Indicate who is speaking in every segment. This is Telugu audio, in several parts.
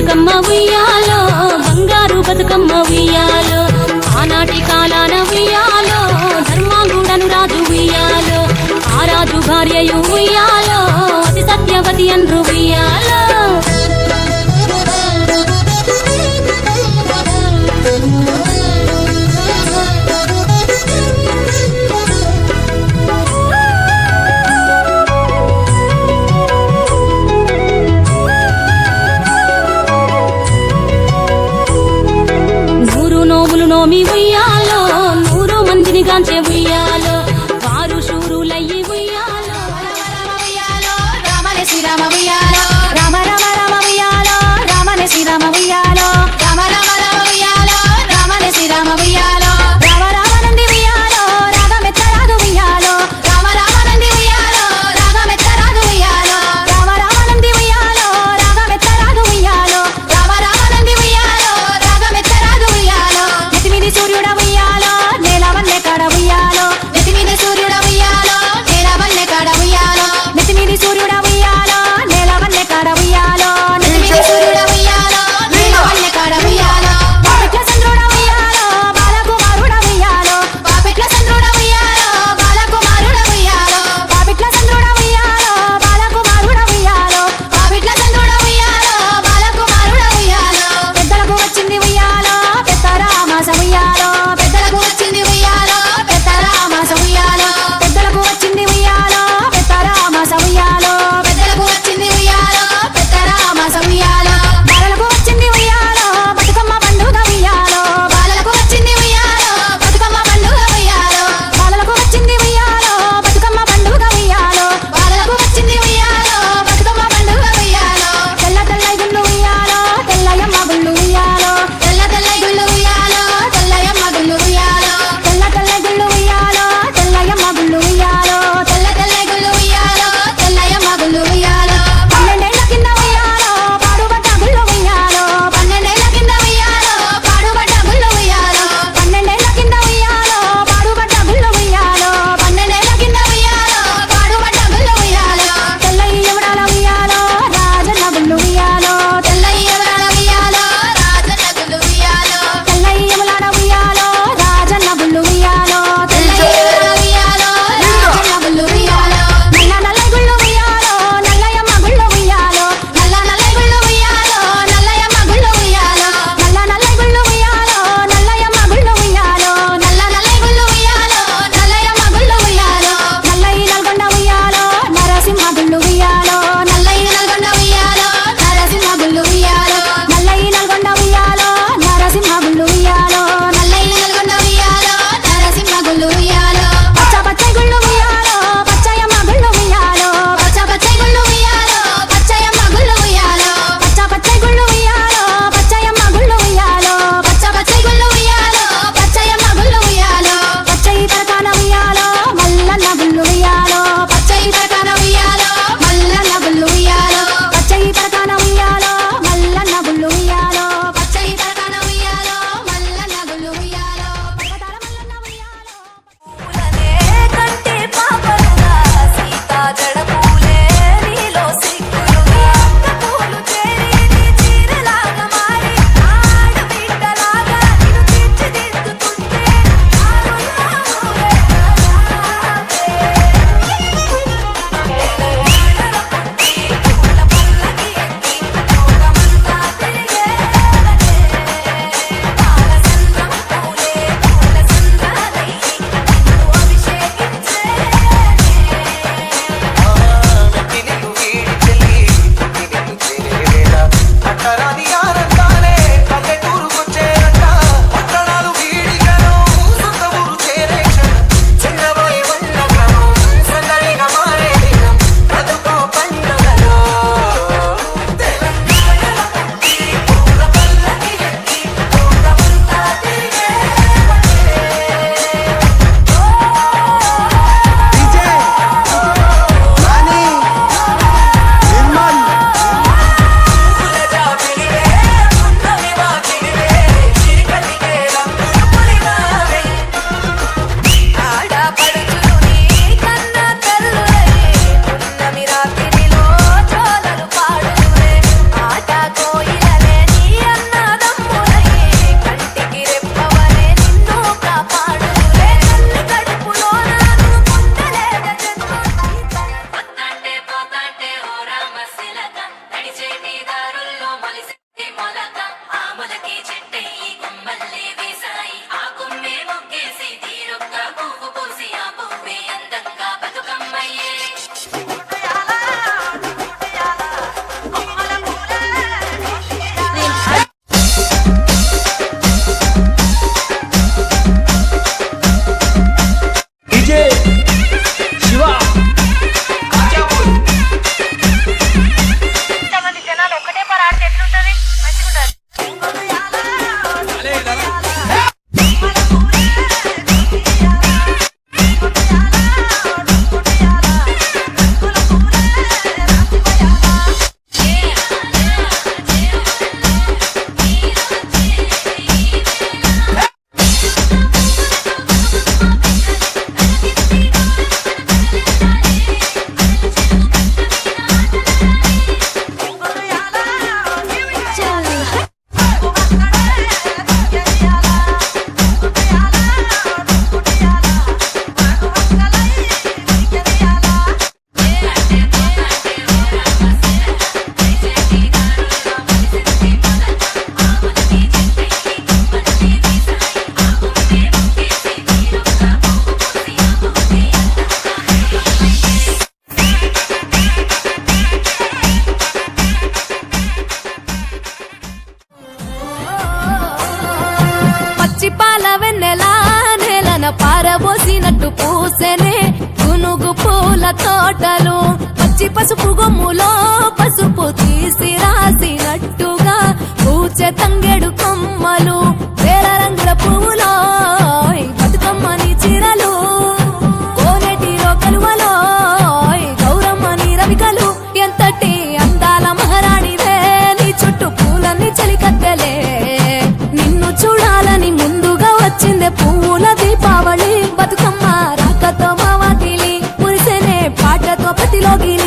Speaker 1: బతుకమ్మ ఉయ్యాలో బంగారు బతుకమ్మ ఉయ్యాలో ఆనాటి కాలాన ఉయ్యాలో ధర్మాంగుడను రాజు ఉయ్యాలో ఆ రాజు భార్యయు ఉయ్యాలో అతి సత్యవతి అన్రు ఉయ్యాలో నోమి ఉయ్యాలో 100 మందిని గాంచే ఉయ్యాలో వారు శూరులయ్యి ఉయ్యాలో
Speaker 2: రామ శ్రీరామ ఉయ్యాలో రామ వెన్నెలా నేలన పారబోసినట్టు పూసెనే గునుగు పూల తోటలు పచ్చి పసుపు గొమ్ములో పసుపు తీసి రాసినట్టుగా పూచె తంగెడు కొమ్మలు వేల రంగుల పువ్వులో బతుకమ్మని చీరలు కోనేటిలో కలువలో గౌరమ్మని రవికలు ఎంతటి అందాల మహారాణివే నీ చుట్టూ పూలన్నీ చలికత్తెలే నిన్ను చూడాలని ముందుగా వచ్చిందే పువ్వుల దీపావళి బతుకమ్మ రాకతో మా వాకిలి మురిసెనే పాటతో ప్రతిలోగిలి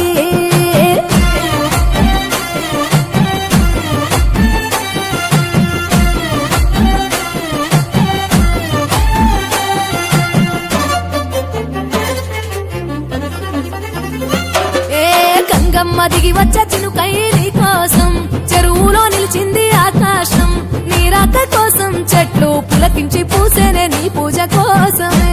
Speaker 2: గంగమ్మ దిగి వచ్చే చినుకై నీ కోసం చెరువులో నిలిచింది ఆకాశం నీ రాక కోసం చెట్లు పులకించి పూసేనే నీ పూజ కోసమే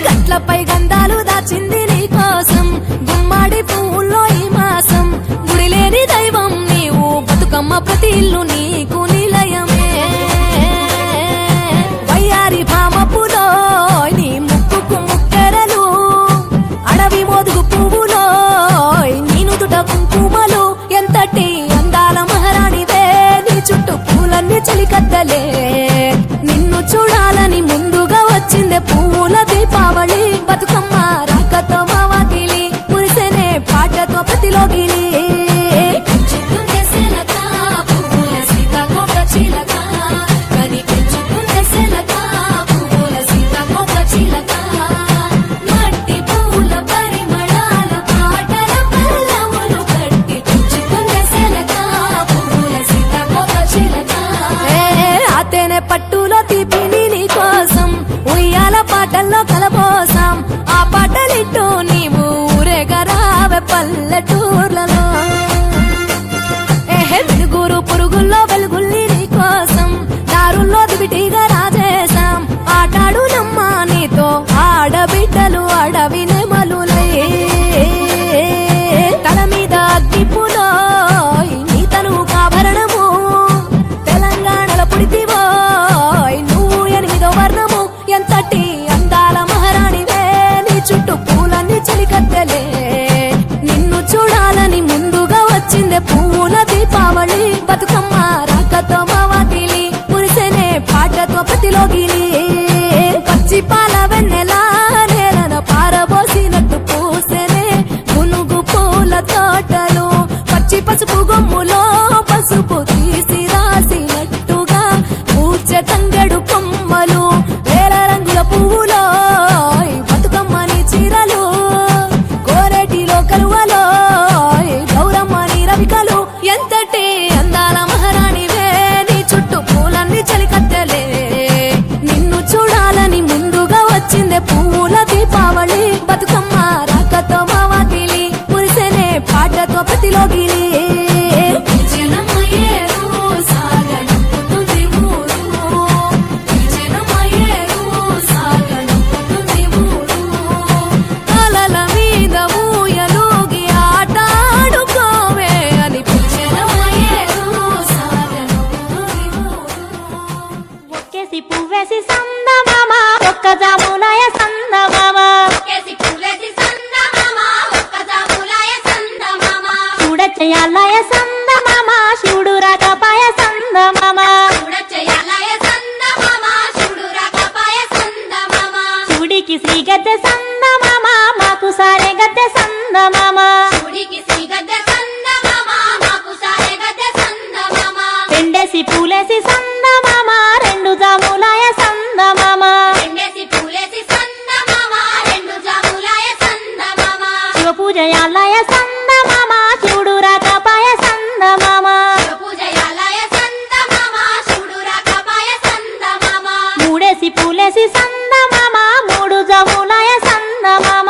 Speaker 2: గట్లపై గంధాలు దాచింది నీ కోసం గుమ్మాడి పువ్వుల్లో ఈ మాసం గుడి లేని దైవం నీవు బతుకమ్మ ప్రతి ఇల్లు నీకు నిలయమే వయ్యారి భామపులో నీ ముక్కుకు ముక్కెరలు అడవి మోదుగు పువ్వులో నీనుదుట కుంకుమలు ఎంతటి అందాల మహారాణివే నీ చుట్టూ పూలన్నీ చలికత్తలే నిన్ను చూడాలని ముందుగా వచ్చిందే పువ్వుల దీపావళి బతుకమ్మ రాకతో మా వాకిలి మురిసెనే పాటతో ప్రతిలోగిలి పట్టులో తీపిని నీ కోసం ఉయ్యాల పాటల్లో కలబోసాం ఆ పాటలిట్టు నీవు ఊరేగరావే పల్లెటూర్లలో వెలుగురు పురుగుల్లో వెలుగుల్ని నీ కోసం దారుల్లో దివిటిగా రాజేశాం ఆటాడు నమ్మా నీతో ఆడబిడ్డలు అడవి నెమలులై తల మీద అగ్గిపులో నీ తను కాభరణము తెలంగాణలో పుడితివో నువ్వు 8వ వర్ణము ఎంతటి అందాల మహారాణివే నీ చుట్టూ పూలన్నీ చలికత్తెలే నిన్ను చూడాలని ముందుగా వచ్చిందే పువ్వుల దీపావళి బతుకమ్మ రాకతో మా వాకిలి మురిసెనే పాటతో ప్రతిలోగిలి పచ్చి పాల వెన్నెలా నేలన పారబోసినట్టు పూసెనే గునుగు పూల తోటలు పచ్చి పసుపు గొమ్ములో పసుపు తీసి రాసినట్టుగా పూచె తంగెడు కొమ్మలు వేల రంగుల పువ్వులో బతుకమ్మని చీరలు కోరేటిలో కలువలో గౌరమ్మని రవికలు ఎంతటి అందాల మహారాణివే నీ చుట్టూ పూలన్నీ చలికత్తెలే నిన్ను చూడాలని ముందుగా వచ్చిందే పువ్వుల దీపావళి బతుకమ్మ రాకతో మా వాకిలి మురిసెనే పాటతో ప్రతిలోగిలి
Speaker 1: పువ్వేసి సందమామ ఒక్క జాములాయ సందమామ చూడచ్చయాలయ సందమామ శివుడు రాకపాయ సందమామ శివుడికి శ్రీ గద్దె సందమామ మాకు సారే గద్దె సందమామ రెండేసి పూలేసి సందమామ రెండు జాములాయ సందమామ శివ పూజయాలయ సందమామ శివుడు రాకపాయ సందమామ మూడేసి పూలేసి సందమామ మూడు జాములాయ సందమామ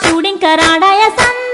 Speaker 1: శివుడింక రాడాయ సంద